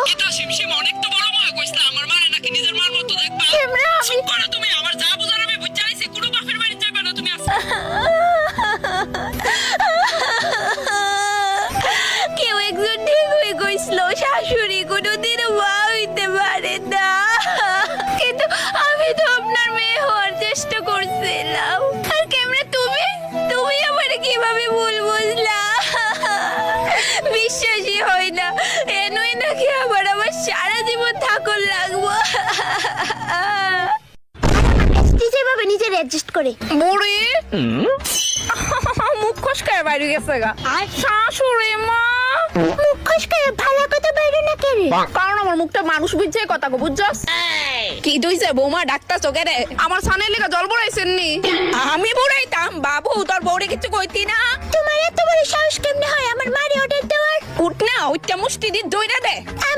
কিতা শিমশিম অনেক তো বড় মা কইছলা আমার মারে নাকি নিজের মার মতো দেখবা। চুপ করো তুমি, আমার যা বুঝার আমি বুঝা আইছি, কোনো বাপের বাড়ি যাবে না তুমি আজকে। কেউ একজন ঠিকই কইছিল শাশুড়ি কোনোদিনও মা হইতে পারে না, কিন্তু আমি তো আপনার মেয়ে হওয়ার চেষ্টা করছিলাম। আর কেমনে তুমি তুমি আমার কিভাবে ভুল বুঝলা? বিশ্বাসই হয় না, এনই নাকি আবার আমার সারা জীবন থাকুন লাগবো। যেভাবে নিজের অ্যাডজাস্ট করে বুড়ি মুখ খসকায় বাইরে গেছে গা। শাশুড়ি মা মুখ খসকায় ভালো কথা বাইরে না কে রে? কারণ আমার মুখটা মানুষ বুঝছে কথা গো, বুঝছস? কি দইছে বৌমা ডাক্তার চোখে রে? আমার সানের লেগে জল বড়াইছেন নি? আমি বড়াইতাম বাবু, তোর বউরে কিছু কইতি না? তোমার এত বড় সাহস কেমনে হয় আমার মারি অর্ডার দেওয়ার? উঠ না, ওইটা মুষ্টি দিয়ে দইরা দে।